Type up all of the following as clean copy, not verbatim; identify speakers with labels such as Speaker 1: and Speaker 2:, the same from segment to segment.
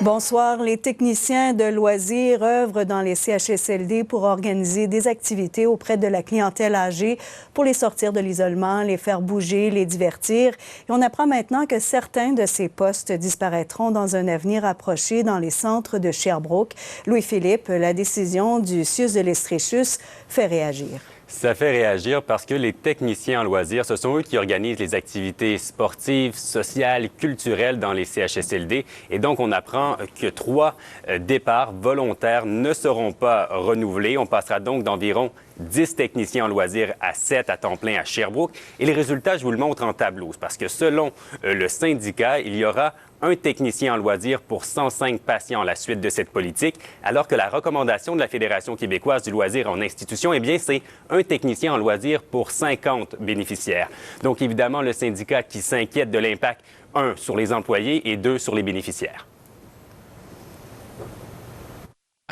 Speaker 1: Bonsoir. Les techniciens de loisirs œuvrent dans les CHSLD pour organiser des activités auprès de la clientèle âgée pour les sortir de l'isolement, les faire bouger, les divertir. Et on apprend maintenant que certains de ces postes disparaîtront dans un avenir approché dans les centres de Sherbrooke. Louis-Philippe, la décision du CIUS de l'Estréchus fait réagir.
Speaker 2: Ça fait réagir parce que les techniciens en loisirs, ce sont eux qui organisent les activités sportives, sociales, culturelles dans les CHSLD. Et donc, on apprend que 3 départs volontaires ne seront pas renouvelés. On passera donc d'environ 10 techniciens en loisirs à 7 à temps plein à Sherbrooke. Et les résultats, je vous le montre en tableau, parce que selon le syndicat, il y aura un technicien en loisirs pour 105 patients à la suite de cette politique, alors que la recommandation de la Fédération québécoise du loisir en institution, eh bien, c'est un technicien en loisirs pour 50 bénéficiaires. Donc, évidemment, le syndicat qui s'inquiète de l'impact, 1, sur les employés et 2, sur les bénéficiaires.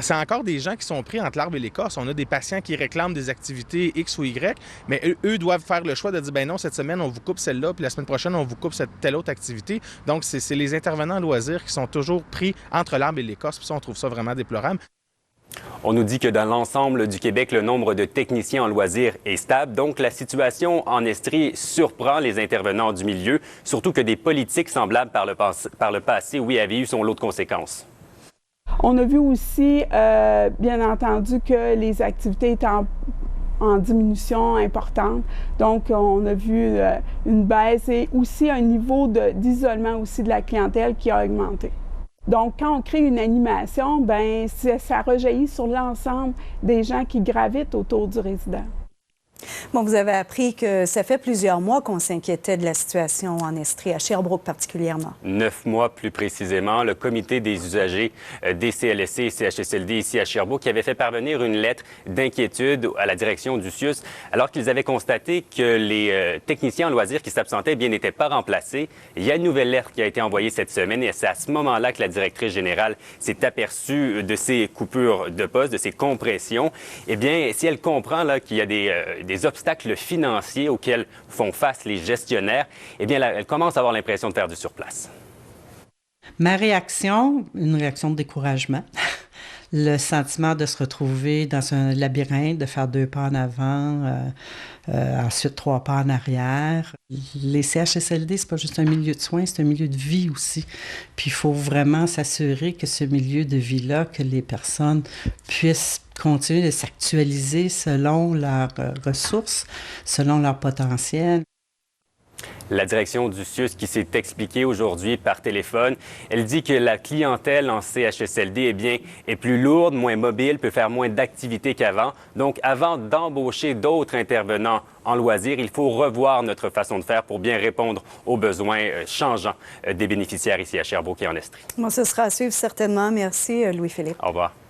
Speaker 3: C'est encore des gens qui sont pris entre l'arbre et l'écorce. On a des patients qui réclament des activités X ou Y, mais eux doivent faire le choix de dire, ben non, cette semaine, on vous coupe celle-là, puis la semaine prochaine, on vous coupe cette telle autre activité. Donc, c'est les intervenants en loisirs qui sont toujours pris entre l'arbre et l'écorce, puis ça, on trouve ça vraiment déplorable.
Speaker 2: On nous dit que dans l'ensemble du Québec, le nombre de techniciens en loisirs est stable. Donc, la situation en Estrie surprend les intervenants du milieu, surtout que des politiques semblables par le passé, oui, avaient eu son lot de conséquences.
Speaker 4: On a vu aussi, bien entendu, que les activités étaient en diminution importante. Donc, on a vu une baisse et aussi un niveau d'isolement aussi de la clientèle qui a augmenté. Donc, quand on crée une animation, bien, ça rejaillit sur l'ensemble des gens qui gravitent autour du résident.
Speaker 1: Bon, vous avez appris que ça fait plusieurs mois qu'on s'inquiétait de la situation en Estrie, à Sherbrooke particulièrement.
Speaker 2: 9 mois plus précisément. Le comité des usagers des CLSC et CHSLD ici à Sherbrooke qui avait fait parvenir une lettre d'inquiétude à la direction du CIUS alors qu'ils avaient constaté que les techniciens en loisirs qui s'absentaient bien n'étaient pas remplacés. Il y a une nouvelle lettre qui a été envoyée cette semaine et c'est à ce moment-là que la directrice générale s'est aperçue de ces coupures de poste, de ces compressions. Eh bien, si elle comprend là, qu'il y a des obstacles financiers auxquels font face les gestionnaires, eh bien, elle commence à avoir l'impression de faire du surplace.
Speaker 5: Ma réaction, une réaction de découragement. Le sentiment de se retrouver dans un labyrinthe, de faire 2 pas en avant, ensuite 3 pas en arrière. Les CHSLD, c'est pas juste un milieu de soins, c'est un milieu de vie aussi. Puis il faut vraiment s'assurer que ce milieu de vie-là, que les personnes puissent continuer de s'actualiser selon leurs ressources, selon leur potentiel.
Speaker 2: La direction du CIUS qui s'est expliquée aujourd'hui par téléphone, elle dit que la clientèle en CHSLD eh bien, est plus lourde, moins mobile, peut faire moins d'activités qu'avant. Donc, avant d'embaucher d'autres intervenants en loisirs, il faut revoir notre façon de faire pour bien répondre aux besoins changeants des bénéficiaires ici à Sherbrooke et en Estrie.
Speaker 1: Bon, ce sera à suivre certainement. Merci, Louis-Philippe.
Speaker 2: Au revoir.